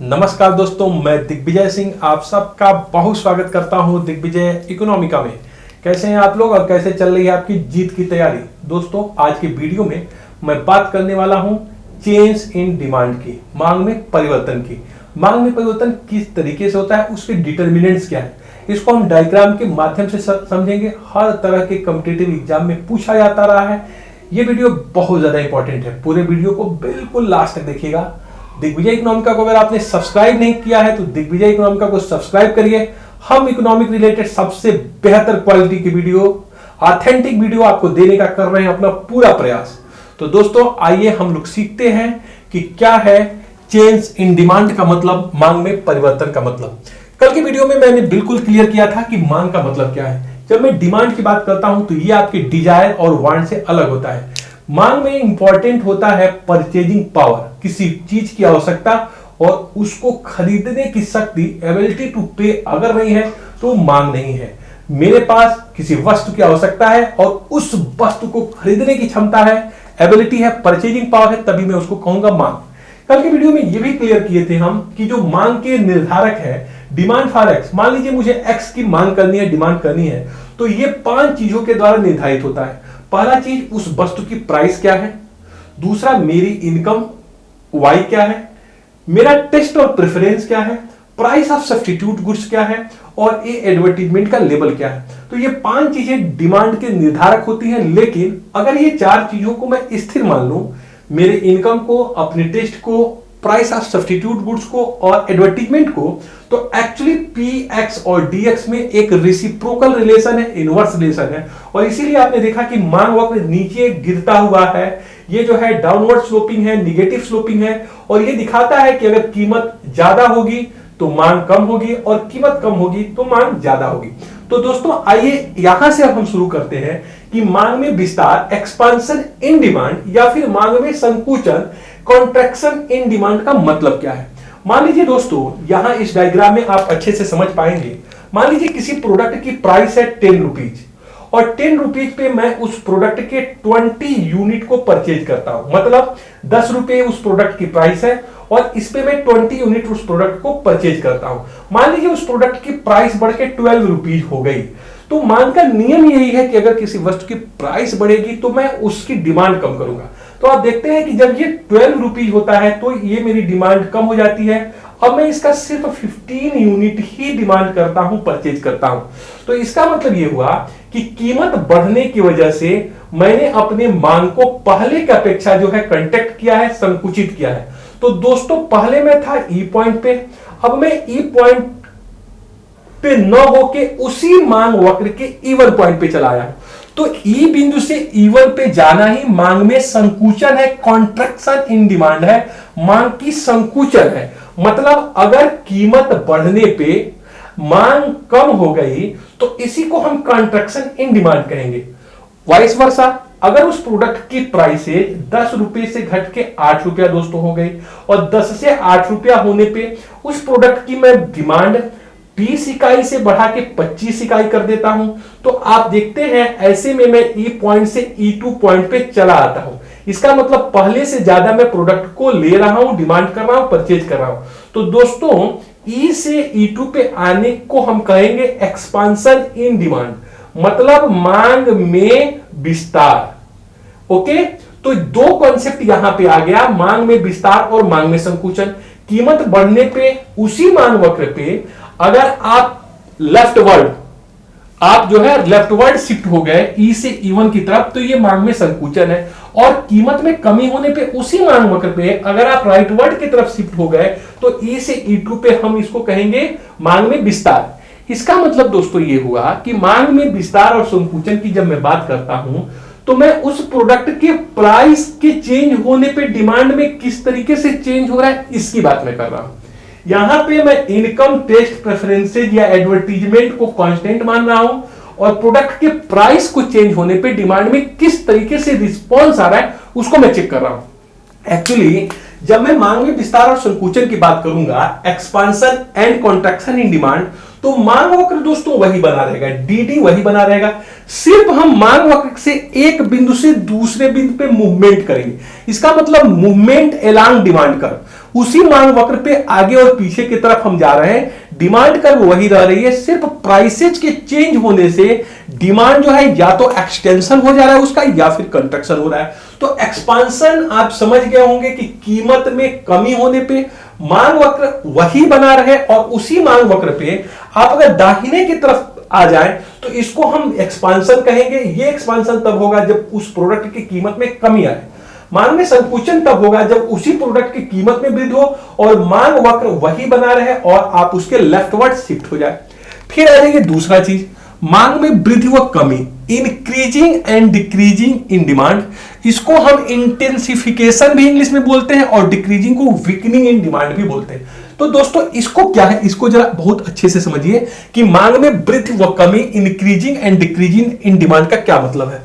नमस्कार दोस्तों, मैं दिग्विजय सिंह आप सबका बहुत स्वागत करता हूं दिग्विजय इकोनॉमिका में। कैसे हैं आप लोग और कैसे चल रही है आपकी जीत की तैयारी। दोस्तों, आज की वीडियो में मैं बात करने वाला हूं चेंज इन डिमांड की, मांग में परिवर्तन की। मांग में परिवर्तन किस तरीके से होता है, उसके डिटर्मिनेंट्स क्या है, इसको हम डायग्राम के माध्यम से समझेंगे। हर तरह के कॉम्पिटिटिव एग्जाम में पूछा जाता रहा है। ये वीडियो बहुत ज्यादा इंपॉर्टेंट है, पूरे वीडियो को बिल्कुल लास्ट तक देखिएगा। दिग्विजय इकोनॉमिका को अगर आपने सब्सक्राइब नहीं किया है तो दिग्विजय इकोनॉमिका को सब्सक्राइब करिए। हम इकोनॉमिक रिलेटेड सबसे बेहतर क्वालिटी की वीडियो, ऑथेंटिक वीडियो आपको देने का कर रहे हैं अपना पूरा प्रयास। तो दोस्तों, आइए हम लोग सीखते हैं कि क्या है चेंज इन डिमांड का मतलब, मांग में परिवर्तन का मतलब। कल की वीडियो में मैंने बिल्कुल क्लियर किया था कि मांग का मतलब क्या है। जब मैं डिमांड की बात करता हूं तो ये आपके डिजायर और वांट से अलग होता है। मांग में इंपॉर्टेंट होता है परचेजिंग पावर, किसी चीज की आवश्यकता और उसको खरीदने की शक्ति, एबिलिटी टू पे अगर नहीं है तो मांग नहीं है। मेरे पास किसी वस्तु की आवश्यकता है और उस वस्तु को खरीदने की क्षमता है, एबिलिटी है, परचेजिंग पावर है, तभी मैं उसको कहूंगा मांग। कल के वीडियो में यह भी क्लियर किए थे हम कि जो मांग के निर्धारक है, डिमांड फॉर एक्स, मान लीजिए मुझे एक्स की मांग करनी है, डिमांड करनी है, तो ये 5 चीजों के द्वारा निर्धारित होता है। पहला चीज, उस वस्तु की प्राइस क्या है। दूसरा, मेरी इनकम वाई क्या है। मेरा टेस्ट और प्रेफरेंस क्या है। प्राइस ऑफ सब्स्टिट्यूट गुड्स क्या है और ये एडवर्टाइजमेंट का लेवल क्या है। तो ये 5 चीजें डिमांड के निर्धारक होती हैं। लेकिन अगर ये 4 चीजों को मैं स्थिर मान लूं, मेरे इनकम को, अपने टेस्ट को, प्राइस ऑफ सब्स्टिट्यूट गुड्स को और एडवर्टाइजमेंट को, तो एक्चुअली पी एक्स और डी एक्स में एक रेसिप्रोकल रिलेशन है, इनवर्स रिलेशन है। और इसीलिए आपने देखा कि मांग वक्र नीचे गिरता हुआ है। ये जो है डाउनवर्ड स्लोपिंग है, निगेटिव स्लोपिंग है, और ये दिखाता है कि अगर कीमत ज्यादा होगी तो मांग कम होगी और कीमत कम होगी तो मांग ज्यादा होगी। तो दोस्तों, आइए यहां से अब हम शुरू करते हैं कि मांग में विस्तार, एक्सपांशन इन डिमांड, या फिर मांग में संकुचन, कॉन्ट्रैक्शन इन डिमांड का मतलब क्या है। मान लीजिए दोस्तों, यहां इस डायग्राम में आप अच्छे से समझ पाएंगे। मान लीजिए किसी प्रोडक्ट की प्राइस है 10 रुपीज और 10 रुपीज पे मैं उस प्रोडक्ट के 20 यूनिट को परचेज करता हूं। मतलब 10 रुपए उस प्रोडक्ट की प्राइस है और इस पे मैं 20 यूनिट उस प्रोडक्ट को परचेज करता हूं। मान लीजिए उस प्रोडक्ट की प्राइस बढ़ के 12 रुपीज हो गई। तो मांग का नियम यही है कि अगर किसी वस्तु की प्राइस बढ़ेगी तो मैं उसकी डिमांड कम करूंगा। तो आप देखते हैं कि जब ये 12 रुपीज होता है तो ये मेरी डिमांड कम हो जाती है। अब मैं इसका सिर्फ 15 यूनिट ही डिमांड करता हूं, परचेज करता हूं। तो इसका मतलब ये हुआ कि कीमत बढ़ने की वजह से मैंने अपने मांग को पहले की अपेक्षा जो है कंट्रैक्ट किया है, संकुचित किया है। तो दोस्तों, पहले मैं था ई पॉइंट पे, अब मैं ई पॉइंट पे न होके उसी मांग वक्र के इवन पॉइंट पे चला आया। तो ई बिंदु से इवन पे जाना ही मांग में संकुचन है, कॉन्ट्रैक्शन इन डिमांड है, मांग की संकुचन है। मतलब अगर कीमत बढ़ने पे मांग कम हो गई तो इसी को हम कॉन्ट्रैक्शन इन डिमांड कहेंगे। वाइस वर्सा, अगर उस प्रोडक्ट की प्राइस 10 रुपए से घट के 8 रुपया दोस्तों हो गई और 10 से 8 रुपया होने पे उस प्रोडक्ट की मैं डिमांड 20 इकाई से बढ़ा के 25 इकाई कर देता हूं, तो आप देखते हैं ऐसे में मैं ई पॉइंट से E2 पॉइंट पे चला आता हूं। इसका मतलब पहले से ज्यादा मैं प्रोडक्ट को ले रहा हूं, डिमांड कर रहा हूं, परचेज कर रहा हूं। तो दोस्तों, ई से E2 पे आने को हम कहेंगे एक्सपांशन इन डिमांड, मतलब मांग में विस्तार। ओके, तो 2 कॉन्सेप्ट यहां पे आ गया, मांग में विस्तार और मांग में संकुचन। कीमत बढ़ने पे उसी मांग वक्र पे अगर आप लेफ्टवर्ड शिफ्ट हो गए ई से E1 की तरफ, तो ये मांग में संकुचन है। और कीमत में कमी होने पे उसी मांग वक्र पे अगर आप राइटवर्ड की तरफ शिफ्ट हो गए तो ई से E2 पे हम इसको कहेंगे मांग में विस्तार। इसका मतलब दोस्तों ये हुआ कि मांग में विस्तार और संकुचन की जब मैं बात करता हूं तो मैं उस प्रोडक्ट के प्राइस के चेंज होने पे डिमांड में किस तरीके से चेंज हो रहा है इसकी बात मैं कर रहा हूं। यहां पे मैं इनकम, टेस्ट, प्रेफरेंसेज या एडवर्टीजमेंट को कांस्टेंट मान रहा हूं और प्रोडक्ट के प्राइस को चेंज होने पे डिमांड में किस तरीके से रिस्पॉन्स आ रहा है उसको मैं चेक कर रहा हूं। एक्चुअली जब मैं मांग में विस्तार और संकुचन की बात करूंगा, expansion and contraction in demand, तो मांग वक्र दोस्तों वही बना रहेगा, डीडी वही बना रहेगा। सिर्फ हम मांग वक्र से एक बिंदु से दूसरे बिंदु पे मूवमेंट करेंगे। इसका मतलब मूवमेंट एलॉन्ग डिमांड कर्व। उसी मांग वक्र पे आगे और पीछे की तरफ हम जा रहे हैं। डिमांड कर्व वही रह रही है, सिर्फ प्राइसेज के चेंज होने से डिमांड जो है या तो एक्सटेंशन हो जा रहा है उसका, या फिर कंट्रक्शन हो रहा है। तो एक्सपांशन आप समझ गए होंगे कि कीमत में कमी होने पे मांग वक्र वही बना रहे, और उसी मांग वक्र पे आप अगर दाहिने की तरफ आ जाए तो इसको हम एक्सपांशन कहेंगे। ये एक्सपांशन तब होगा जब उस प्रोडक्ट की कीमत में कमी आए। मांग में संकुचन तब होगा जब उसी प्रोडक्ट की कीमत में वृद्धि हो और मांग वक्र वही बना रहे और आप उसके लेफ्टवर्ड शिफ्ट हो जाए। फिर आ जाएगी दूसरा चीज, मांग में वृद्धि व कमी, increasing and decreasing in demand. इसको हम इंटेंसिफिकेशन भी इंग्लिश में बोलते हैं और डिक्रीजिंग को वीकनिंग इन डिमांड भी बोलते हैं। तो दोस्तों इसको क्या है, इसको जरा बहुत अच्छे से समझिए कि मांग में वृद्धि व कमी, increasing and decreasing in demand का क्या मतलब है।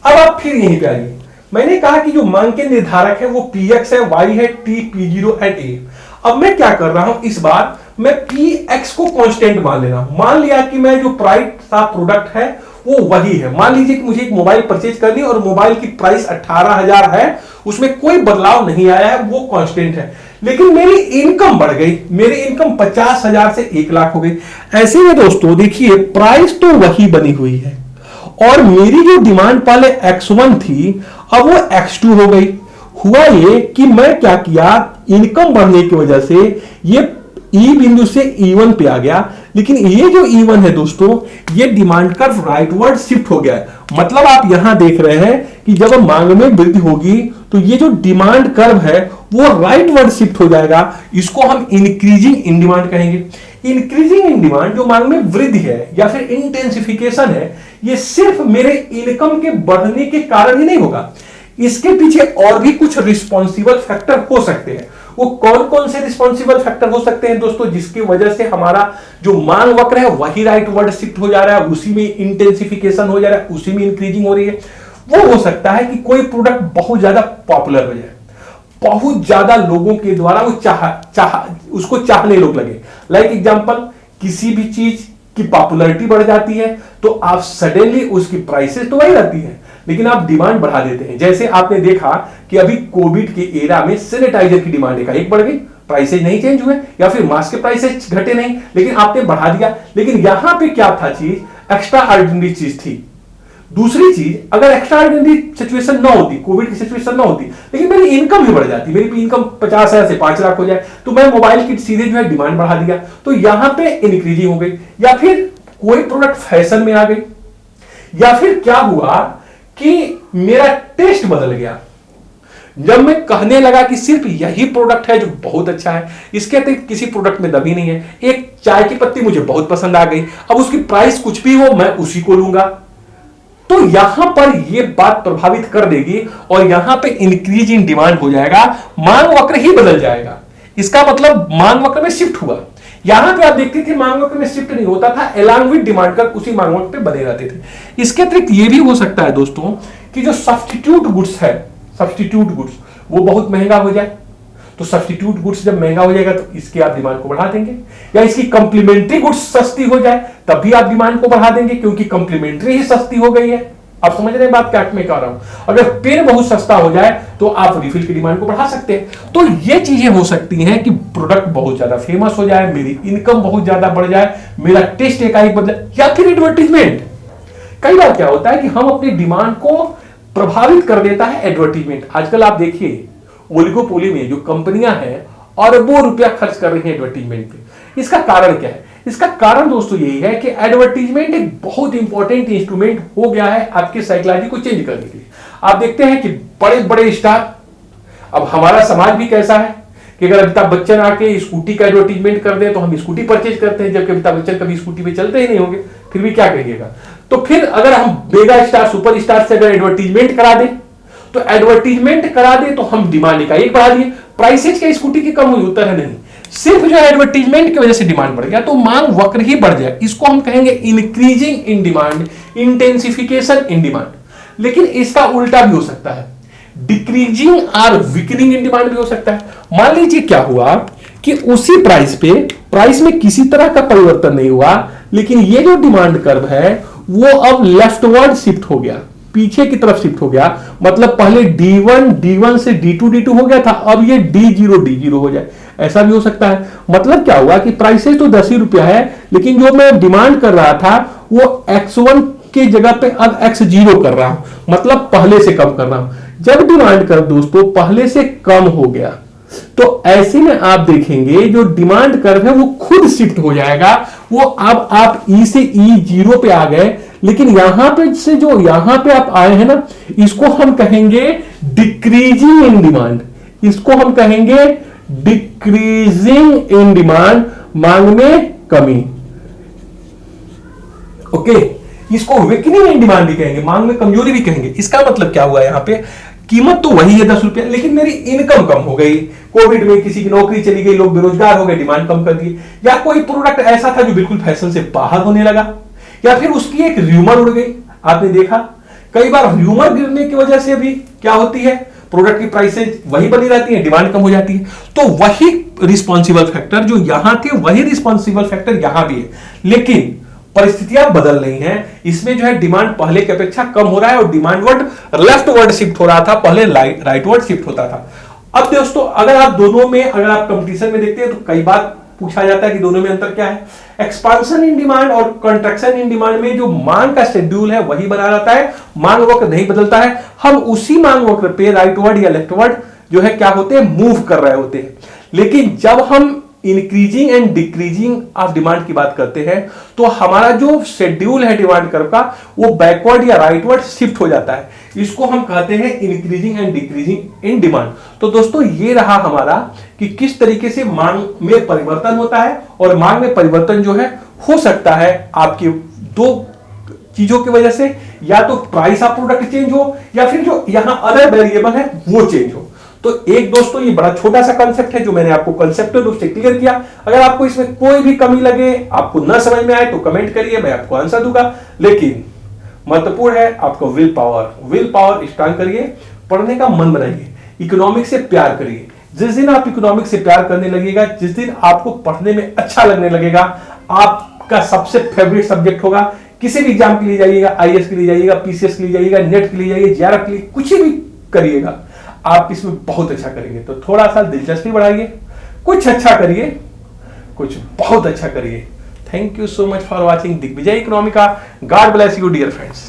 अब आप फिर यहीं पे आइए। मैंने कहा कि जो मांग के निर्धारक है वो Px है, Y है, T, P0 एंड A। अब मैं क्या कर रहा हूं, इस बार मैं Px को कांस्टेंट मान ले रहा हूं। मान लिया कि मैं जो प्राइस का प्रोडक्ट है वो वही है। मान लीजिए कि मुझे एक मोबाइल परचेज करनी है और मोबाइल की प्राइस 18,000 है, उसमें कोई बदलाव नहीं आया है, वो कांस्टेंट है। लेकिन मेरी इनकम बढ़ गई, मेरी इनकम 50,000 से 1 लाख हो गई। ऐसे में दोस्तों देखिए प्राइस तो वही बनी हुई है और मेरी जो डिमांड पहले X1 थी अब वो X2 हो गई। हुआ ये कि मैं क्या किया, इनकम बढ़ने की वजह से ये E बिंदु से E1 पे आ गया, लेकिन ये जो E1 है दोस्तों ये डिमांड कर्व राइटवर्ड शिफ्ट हो गया है। मतलब आप यहां देख रहे हैं कि जब मांग में वृद्धि होगी तो ये जो डिमांड कर्व है वो राइटवर्ड शिफ्ट हो जाएगा। इसको हम इंक्रीजिंग इन डिमांड कहेंगे। इंक्रीजिंग इन डिमांड जो मांग में वृद्धि है या फिर इंटेंसिफिकेशन है, ये सिर्फ मेरे इनकम के बढ़ने के कारण ही नहीं होगा, इसके पीछे और भी कुछ रिस्पॉन्सिबल फैक्टर हो सकते हैं। वो कौन कौन से रिस्पॉन्सिबल फैक्टर हो सकते हैं दोस्तों, जिसकी वजह से हमारा जो मांग वक्र है वही राइटवर्ड शिफ्ट हो जा रहा है, उसी में इंटेंसिफिकेशन हो जा रहा है, उसी में इंक्रीजिंग हो रही है। वो हो सकता है कि कोई प्रोडक्ट बहुत ज्यादा पॉपुलर हो जाए, बहुत ज्यादा लोगों के द्वारा वो उसको चाहने लोग लगे। लाइक एग्जांपल, किसी भी चीज की पॉपुलैरिटी बढ़ जाती है तो आप सडनली उसकी प्राइसेस तो वही रहती है लेकिन आप डिमांड बढ़ा देते हैं। जैसे आपने देखा कि अभी कोविड के एरा में सैनिटाइजर की डिमांड एकाएक बढ़ गई, प्राइसेज नहीं चेंज हुए, या फिर मास्क के प्राइसेज घटे नहीं लेकिन आपने बढ़ा दिया। लेकिन यहां पे क्या था, चीज एक्स्ट्रा ऑर्डिनरी चीज थी। दूसरी चीज, अगर एक्स्ट्रा ऑर्डिनरी सिचुएशन ना होती, कोविड की सिचुएशन ना होती, लेकिन मेरी इनकम भी बढ़ जाती, मेरी इनकम 50,000 से 5 लाख हो जाए तो मैं मोबाइल की सीधे जो है डिमांड बढ़ा दिया, तो यहां पे इंक्रीजिंग हो गई। या फिर कोई प्रोडक्ट फैशन में आ गई, या फिर क्या हुआ कि मेरा टेस्ट बदल गया। जब मैं कहने लगा कि सिर्फ यही प्रोडक्ट है जो बहुत अच्छा है, इसके अतिरिक्त किसी प्रोडक्ट में दबी नहीं है, एक चाय की पत्ती मुझे बहुत पसंद आ गई, अब उसकी प्राइस कुछ भी हो मैं उसी को लूंगा, तो यहां पर यह बात प्रभावित कर देगी और यहां पे इंक्रीज इन डिमांड हो जाएगा, मांग वक्र ही बदल जाएगा। इसका मतलब मांग वक्र में शिफ्ट हुआ। यहां पे आप देखते थे मांग वक्र में शिफ्ट नहीं होता था, अलोंग विद डिमांड कर उसी मांग वक्र पे बने रहते थे। इसके अतिरिक्त ये भी हो सकता है दोस्तों कि जो सब्स्टिट्यूट गुड्स है, सब्स्टिट्यूट गुड्स वो बहुत महंगा हो जाए, तो सब्स्टिट्यूट गुड्स जब महंगा हो जाएगा तो इसकी आप डिमांड को बढ़ा देंगे, या इसकी कंप्लीमेंट्री गुड्स सस्ती हो जाए तब भी आप डिमांड को बढ़ा देंगे क्योंकि कंप्लीमेंट्री ही सस्ती हो गई है। आप समझ रहे हैं बात क्या मैं कह रहा हूं। अगर पेन बहुत सस्ता हो जाए तो आप रिफिल की डिमांड को बढ़ा सकते हैं। तो ये चीजें हो सकती हैं कि प्रोडक्ट बहुत ज्यादा फेमस हो जाए, मेरी इनकम बहुत ज्यादा बढ़ जाए, मेरा टेस्ट एकाएक बदले, या फिर एडवर्टीजमेंट। कई बार क्या होता है कि हम अपनी डिमांड को प्रभावित कर देता है एडवर्टीजमेंट। आजकल आप देखिए ओलिगोपोली में जो कंपनियां हैं अरबों रुपया खर्च कर रही हैं एडवर्टीजमेंट पे। इसका कारण क्या है? इसका कारण दोस्तों यही है कि एडवर्टीजमेंट एक बहुत इंपॉर्टेंट इंस्ट्रूमेंट हो गया है आपकी साइकोलॉजी को चेंज करने के लिए। आप देखते हैं कि बड़े बड़े स्टार, अब हमारा समाज भी कैसा है कि अगर अमिताभ बच्चन आके स्कूटी का एडवर्टीजमेंट कर दे तो हम स्कूटी परचेज करते हैं, जबकि अमिताभ बच्चन कभी स्कूटी पे चलते ही नहीं होंगे, फिर भी क्या करिएगा। तो फिर अगर हम मेगा स्टार सुपर स्टार से अगर एडवर्टीजमेंट करा दें तो एडवर्टीजमेंट करा दे तो हम डिमांड का एक बढ़ा दिए, प्राइसेज क्या स्कूटी की कम हुई? उत्तर है नहीं, सिर्फ जो एडवर्टीजमेंट की वजह से डिमांड बढ़ गया तो मांग वक्र ही बढ़ जाए। इसको हम कहेंगे increasing in demand, intensification in demand. लेकिन इसका उल्टा भी हो सकता है, डिक्रीजिंग और वीकनिंग इन डिमांड भी हो सकता है। मान लीजिए क्या हुआ कि उसी प्राइस पे, प्राइस में किसी तरह का परिवर्तन नहीं हुआ, लेकिन ये जो डिमांड कर्व है वो अब लेफ्टवर्ड शिफ्ट हो गया। पीछे की तरफ शिफ्ट हो गया, मतलब पहले D1 से D2 हो गया था, अब ये D0 हो जाए, ऐसा भी हो सकता है। मतलब क्या हुआ कि प्राइसेस तो 10 ही रुपया है, लेकिन जो मैं डिमांड कर रहा था वो X1 की जगह पे अब X0 कर रहा हूं, मतलब पहले से कम कर रहा हूं। जब डिमांड कर दोस्तों पहले से कम हो गया, तो ऐसे में आप देखेंगे जो डिमांड कर्व है वो खुद शिफ्ट हो जाएगा। वो अब आप E से E0 पे आ गए, लेकिन यहां पे से जो यहां पे आप आए हैं ना, इसको हम कहेंगे डिक्रीजिंग इन डिमांड, इसको हम कहेंगे डिक्रीजिंग इन डिमांड, मांग में कमी। ओके, इसको वीकनिंग इन डिमांड भी कहेंगे, मांग में कमजोरी भी कहेंगे। इसका मतलब क्या हुआ, यहां पे कीमत तो वही है 10 रुपया, लेकिन मेरी इनकम कम हो गई। कोविड में किसी की नौकरी चली गई, लोग बेरोजगार हो गए, डिमांड कम कर दी, या कोई प्रोडक्ट ऐसा था जो बिल्कुल फैशन से बाहर होने लगा, या फिर उसकी एक र्यूमर उड़ गई। आपने देखा कई बार र्यूमर गिरने की वजह से भी क्या होती है, प्रोडक्ट की प्राइसेज वही बनी रहती है, डिमांड कम हो जाती है। तो वही रिस्पॉन्सिबल फैक्टर जो यहां थे वही रिस्पॉन्सिबल फैक्टर यहां भी है, लेकिन परिस्थितियां बदल रही हैं। इसमें जो है डिमांड पहले की अपेक्षा कम हो रहा है और demand word left word shift हो रहा था, पहले राइट वर्ड शिफ्ट होता था। अब दोस्तों अगर आप दोनों में, अगर आप कंपटीशन में देखते हैं तो कई बार पूछा जाता है कि दोनों में अंतर क्या है। एक्सपांशन इन डिमांड और कंट्रैक्शन इन डिमांड में जो मांग का शेड्यूल है वही बना रहता है, मांग वक्र नहीं बदलता है। हम उसी मांग वक्र पे राइट वर्ड या लेफ्ट वर्ड जो है क्या होते हैं, मूव कर रहे होते हैं। लेकिन जब हम increasing and decreasing of demand की बात करते हैं तो हमारा जो शेड्यूल है डिमांड कर्व का वो बैकवर्ड या राइटवर्ड शिफ्ट हो जाता है। इसको हम कहते हैं increasing and decreasing in demand. तो दोस्तों ये रहा हमारा कि किस तरीके से मांग में परिवर्तन होता है, और मांग में परिवर्तन जो है हो सकता है आपकी दो चीजों की वजह से, या तो प्राइस ऑफ प्रोडक्ट चेंज हो या फिर जो यहां अदर वेरिएबल है वो चेंज हो। तो एक दोस्तों ये बड़ा छोटा सा कंसेप्ट है जो मैंने आपको कंसेप्ट रूप से क्लियर किया। अगर आपको इसमें कोई भी कमी लगे, आपको न समझ में आए तो कमेंट करिए, मैं आपको आंसर दूंगा। लेकिन महत्वपूर्ण है आपको विल पावर स्ट्रांग करिए, पढ़ने का मन बनाइए, इकोनॉमिक्स से प्यार करिए। जिस दिन आप इकोनॉमिक्स से प्यार करने लगेगा, जिस दिन आपको पढ़ने में अच्छा लगने लगेगा, आपका सबसे फेवरेट सब्जेक्ट होगा। किसी भी एग्जाम के लिए जाइएगा, IAS के लिए जाइएगा, PCS के लिए जाइएगा, नेट के लिए जाइए, JRF के लिए, कुछ भी करिएगा आप इसमें बहुत अच्छा करेंगे। तो थोड़ा सा दिलचस्पी बढ़ाइए, कुछ अच्छा करिए, कुछ बहुत अच्छा करिए। Thank you so much for watching Digvijay Economica. God bless you dear friends.